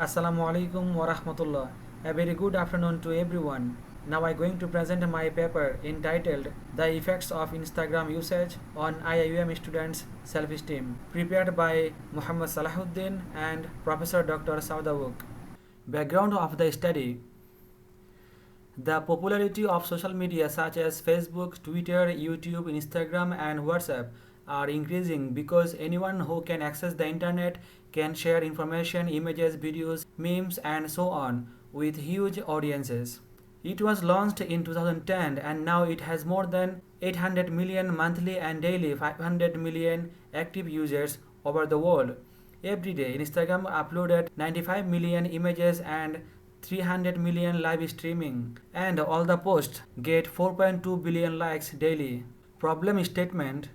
Assalamu alaikum wa rahmatullah. A very good afternoon to everyone. Now I'm going to present my paper entitled The Effects of Instagram Usage on IIM Students' Self-Esteem, prepared by Muhammad Salahuddin and Professor Dr. Saudawuk. Background of the study. The popularity of social media such as Facebook, Twitter, YouTube, Instagram, and WhatsApp are increasing because anyone who can access the internet can share information, images, videos, memes, and so on with huge audiences. It was launched in 2010 and now it has more than 800 million monthly and daily 500 million active users over the world. Every day, Instagram uploaded 95 million images and 300 million live streaming, and all the posts get 4.2 billion likes daily. Problem statement.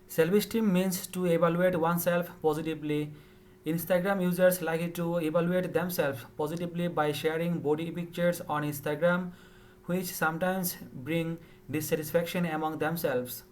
Self-esteem means to evaluate oneself positively. Instagram users like to evaluate themselves positively by sharing body pictures on Instagram, which sometimes bring dissatisfaction among themselves.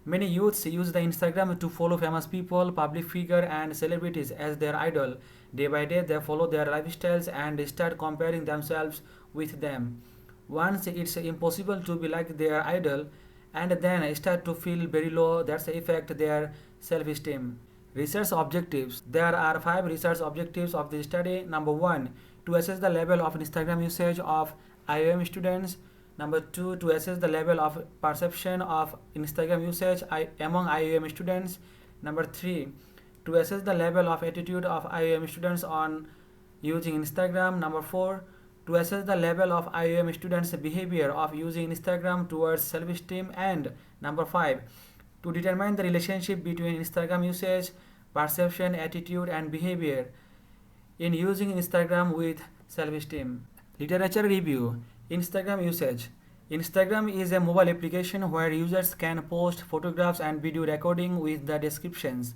Many youths use the Instagram to follow famous people, public figure and celebrities as their idol. Day by day they follow their lifestyles and start comparing themselves with them. Once it's impossible to be like their idol and then start to feel very low, that's affect their self-esteem. Research objectives. There are 5 research objectives of the study. Number 1, to assess the level of Instagram usage of IIM students. Number 2, to assess the level of perception of Instagram usage among IIM students. Number 3, to assess the level of attitude of IIM students on using Instagram. Number 4, to assess the level of IIM students' behavior of using Instagram towards self-esteem. And number 5, to determine the relationship between Instagram usage, perception, attitude, and behavior in using Instagram with self-esteem. Literature review. Instagram usage. Instagram is a mobile application where users can post photographs and video recording with the descriptions.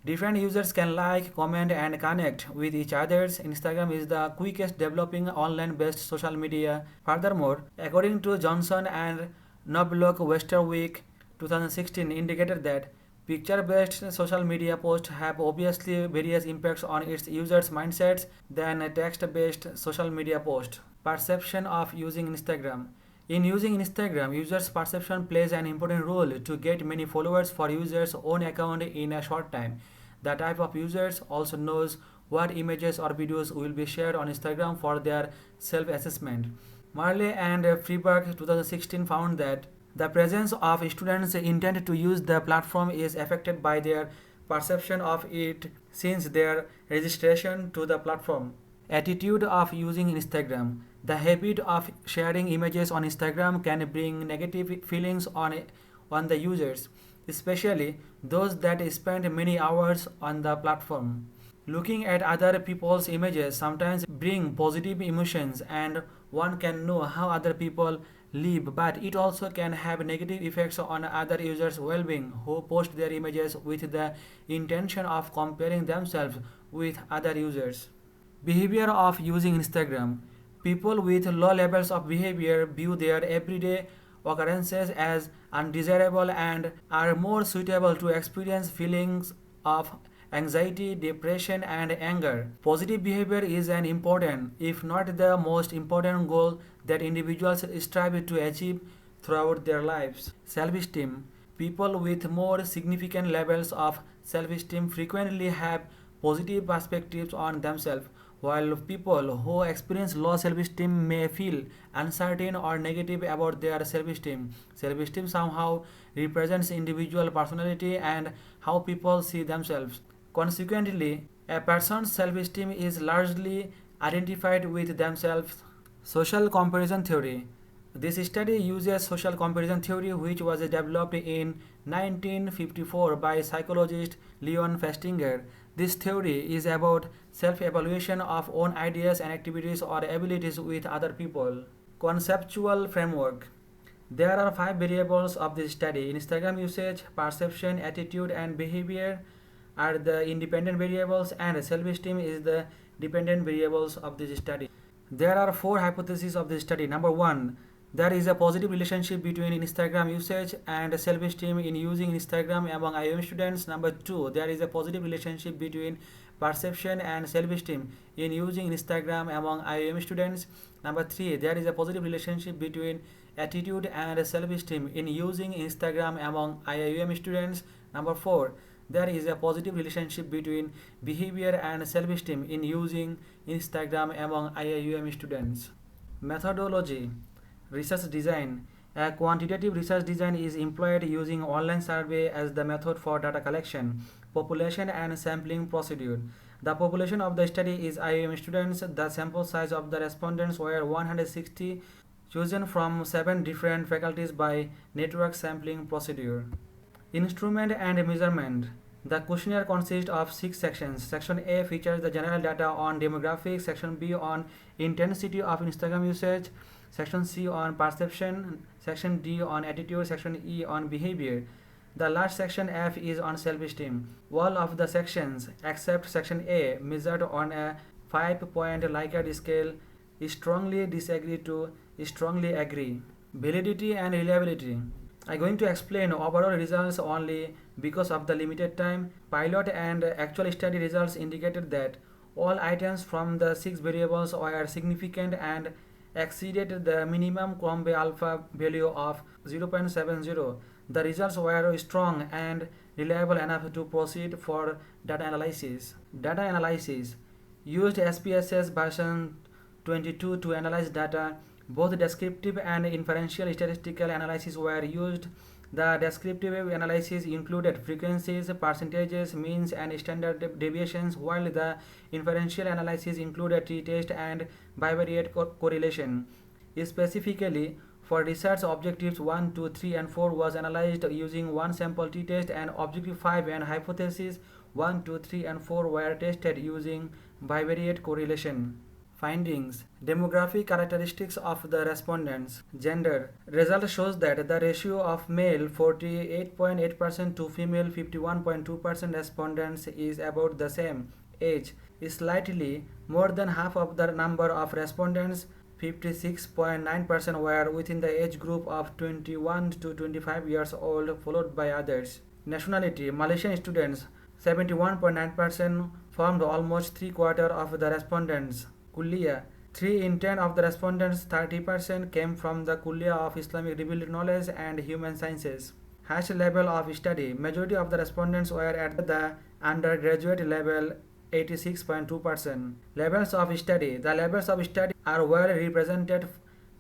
Different users can like, comment, and connect with each other. Instagram is the quickest developing online-based social media. Furthermore, according to Johnson and Knobloch Westerwick 2016 indicated that picture-based social media posts have obviously various impacts on its users' mindsets than text-based social media posts. Perception of using Instagram. In using Instagram, users' perception plays an important role to get many followers for users' own account in a short time. The type of users also knows what images or videos will be shared on Instagram for their self-assessment. Marley and Freeberg 2016 found that the presence of students intended to use the platform is affected by their perception of it since their registration to the platform. Attitude of using Instagram. The habit of sharing images on Instagram can bring negative feelings on the users, especially those that spend many hours on the platform. Looking at other people's images sometimes bring positive emotions and one can know how other people live, but it also can have negative effects on other users' well-being who post their images with the intention of comparing themselves with other users. Behavior of using Instagram. People with low levels of behavior view their everyday occurrences as undesirable and are more suitable to experience feelings of anxiety, depression, and anger. Positive behavior is an important, if not the most important goal that individuals strive to achieve throughout their lives. Self-esteem. People with more significant levels of self-esteem frequently have positive perspectives on themselves, while people who experience low self-esteem may feel uncertain or negative about their self-esteem. Self-esteem somehow represents individual personality and how people see themselves. Consequently, a person's self-esteem is largely identified with themselves. Social comparison theory. This study uses social comparison theory, which was developed in 1954 by psychologist Leon Festinger. This theory is about self-evaluation of own ideas and activities or abilities with other people. Conceptual framework. There are 5 variables of this study. Instagram usage, perception, attitude, and behavior are the independent variables, and self-esteem is the dependent variables of this study. There are 4 hypotheses of this study. Number 1, there is a positive relationship between Instagram usage and self-esteem in using Instagram among IIM students. Number 2, there is a positive relationship between perception and self-esteem in using Instagram among IIM students. Number 3, there is a positive relationship between attitude and self-esteem in using Instagram among IIM students. Number 4, there is a positive relationship between behavior and self-esteem in using Instagram among IIM students. Methodology: research design. A quantitative research design is employed using online survey as the method for data collection, population and sampling procedure. The population of the study is IIM students. The sample size of the respondents were 160, chosen from 7 different faculties by network sampling procedure. Instrument and measurement. The questionnaire consists of 6 sections. Section A features the general data on demographics, Section B on intensity of Instagram usage, Section C on perception, Section D on attitude, Section E on behavior. The last section F is on self-esteem. All of the sections except Section A, measured on a 5-point Likert scale, strongly disagree to strongly agree. Validity and reliability. I'm going to explain overall results only because of the limited time. Pilot and actual study results indicated that all items from the 6 variables were significant and exceeded the minimum Crombe alpha value of 0.70. The results were strong and reliable enough to proceed for data analysis. Data analysis used SPSS version 22 to analyze data. Both descriptive and inferential statistical analysis were used. The descriptive analysis included frequencies, percentages, means, and standard deviations, while the inferential analysis included t-test and bivariate correlation. Specifically, for research objectives 1, 2, 3, and 4 was analyzed using one sample t-test, and objective 5 and hypothesis 1, 2, 3, and 4 were tested using bivariate correlation. Findings: demographic characteristics of the respondents. Gender: result shows that the ratio of male 48.8% to female 51.2% respondents is about the same. Age: slightly more than half of the number of respondents, 56.9%, were within the age group of 21 to 25 years old, followed by others. Nationality: Malaysian students, 71.9%, formed almost 3/4 of the respondents. Kuliah: 3 in 10 of the respondents, 30%, came from the Kuliah of Islamic Revealed Knowledge and Human Sciences. Highest level of study: majority of the respondents were at the undergraduate level, 86.2%. Levels of study: the levels of study are well represented.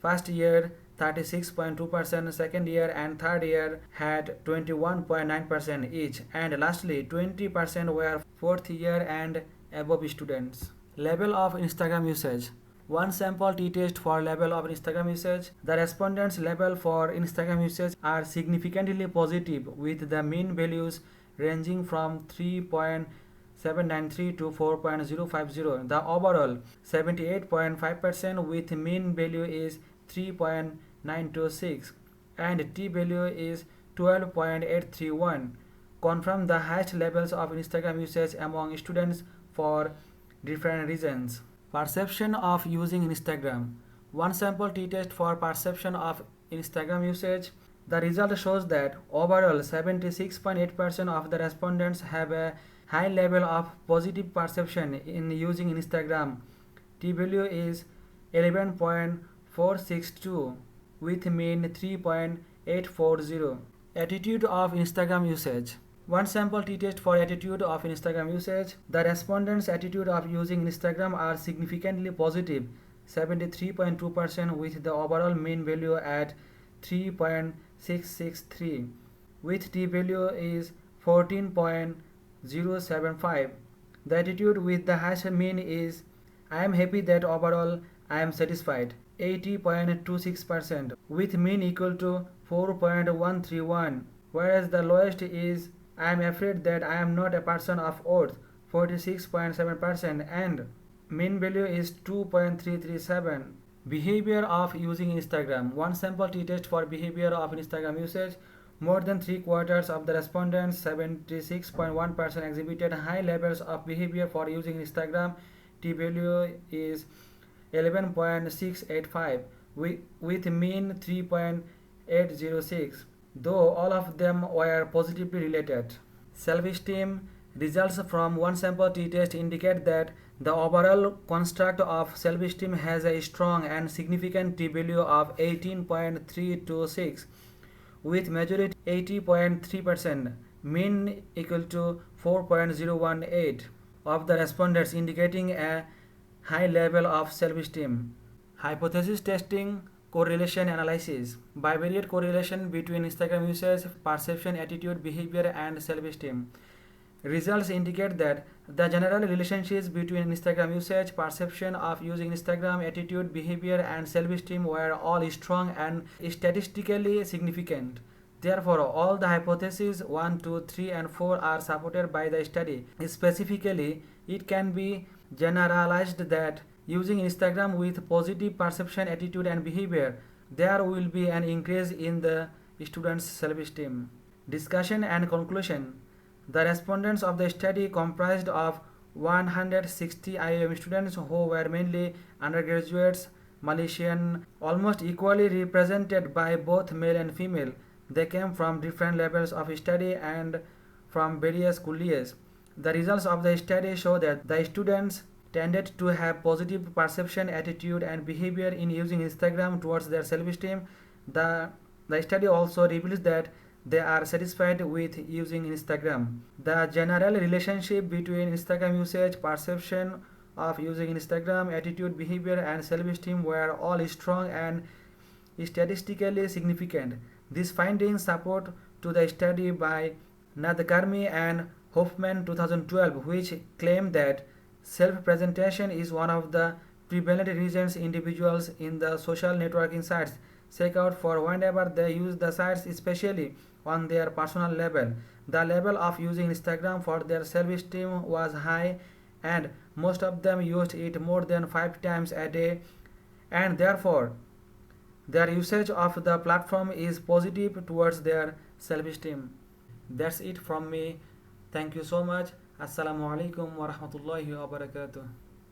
First year 36.2%, second year and third year had 21.9% each, and lastly 20% were fourth year and above students. Level of Instagram usage. One sample t-test for level of Instagram usage. The respondents' level for Instagram usage are significantly positive, with the mean values ranging from 3.793 to 4.050. The overall 78.5% with mean value is 3.926 and t value is 12.831, confirm the highest levels of Instagram usage among students for different reasons. Perception of using Instagram. One sample t-test for perception of Instagram usage. The result shows that overall 76.8% of the respondents have a high level of positive perception in using Instagram. T-value is 11.462 with mean 3.840. Attitude of Instagram usage. One sample t-test for attitude of Instagram usage. The respondents' attitude of using Instagram are significantly positive, 73.2%, with the overall mean value at 3.663, with t-value is 14.075. The attitude with the highest mean is I am happy that overall I am satisfied, 80.26%, with mean equal to 4.131, whereas the lowest is I am afraid that I am not a person of worth, 46.7%, and mean value is 2.337. Behavior of using Instagram. One sample t-test for behavior of Instagram usage. More than 3/4 of the respondents, 76.1%, exhibited high levels of behavior for using Instagram. T-value is 11.685 with mean 3.806, though all of them were positively related. Self-esteem, Results from one sample t-test indicate that the overall construct of self-esteem has a strong and significant t-value of 18.326, with majority 80.3%, mean equal to 4.018 of the respondents, indicating a high level of self-esteem. Hypothesis testing correlation analysis. Bivariate correlation between Instagram usage, perception, attitude, behavior, and self-esteem. Results indicate that the general relationships between Instagram usage, perception of using Instagram, attitude, behavior, and self-esteem were all strong and statistically significant. Therefore, all the hypotheses 1, 2, 3, and 4 are supported by the study. Specifically, it can be generalized that using Instagram with positive perception, attitude, and behavior, there will be an increase in the student's self-esteem. Discussion and conclusion. The respondents of the study comprised of 160 IIM students who were mainly undergraduates, Malaysian, almost equally represented by both male and female. They came from different levels of study and from various colleges. The results of the study show that the students tended to have positive perception, attitude, and behavior in using Instagram towards their self-esteem. The study also reveals that they are satisfied with using Instagram. The general relationship between Instagram usage, perception of using Instagram, attitude, behavior, and self-esteem were all strong and statistically significant. These findings support to the study by Nadkarmi and Hoffman 2012, which claim that self-presentation is one of the prevalent reasons individuals in the social networking sites seek out for whenever they use the sites, especially on their personal level. The level of using Instagram for their self-esteem was high, and most of them used it more than 5 times a day, and therefore their usage of the platform is positive towards their self-esteem. That's it from me. Thank you so much. Assalamu alaikum wa rahmatullahi wa barakatuh.